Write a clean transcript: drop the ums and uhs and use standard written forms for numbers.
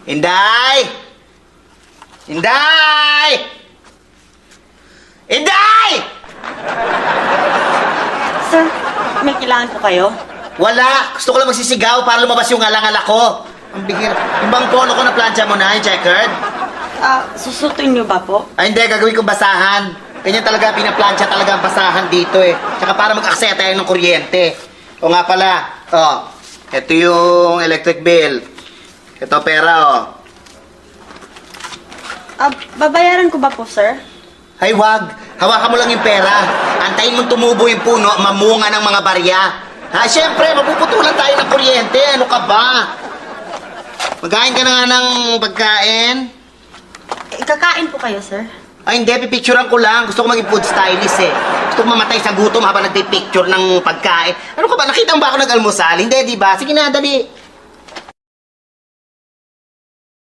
Inday! Inday! Inday! Sir, may kailangan po kayo? Wala! Gusto ko lang magsisigaw para lumabas yung alang-ala ko. Ang bigir. Yung bang polo ko na plancha mo na, yung checkered? Susutuin niyo ba po? Ay, hindi. Gagawin kong basahan. Ganyan talaga, pinaplansya talaga ang basahan dito eh. Tsaka para mag-aksaya tayo ng kuryente. O nga pala, ito yung electric bill. Ito pera, Babayaran ko ba po, sir? Ay, wag. Hawakan mo lang yung pera. Antayin mong tumubo yung puno, mamunga ng mga barya. Ha, syempre, mapuputulan tayo ng kuryente. Ano ka ba? Magkain ka na nga ng pagkain? Kakain po kayo, sir? Ay, hindi. Pipicturean ko lang. Gusto ko maging food stylist eh. Gusto ko mamatay sa gutom habang nagpipicture ng pagkain. Ano ka ba? Nakita mo ba ako nag-almusal? Hindi, di ba? Sige na, dali.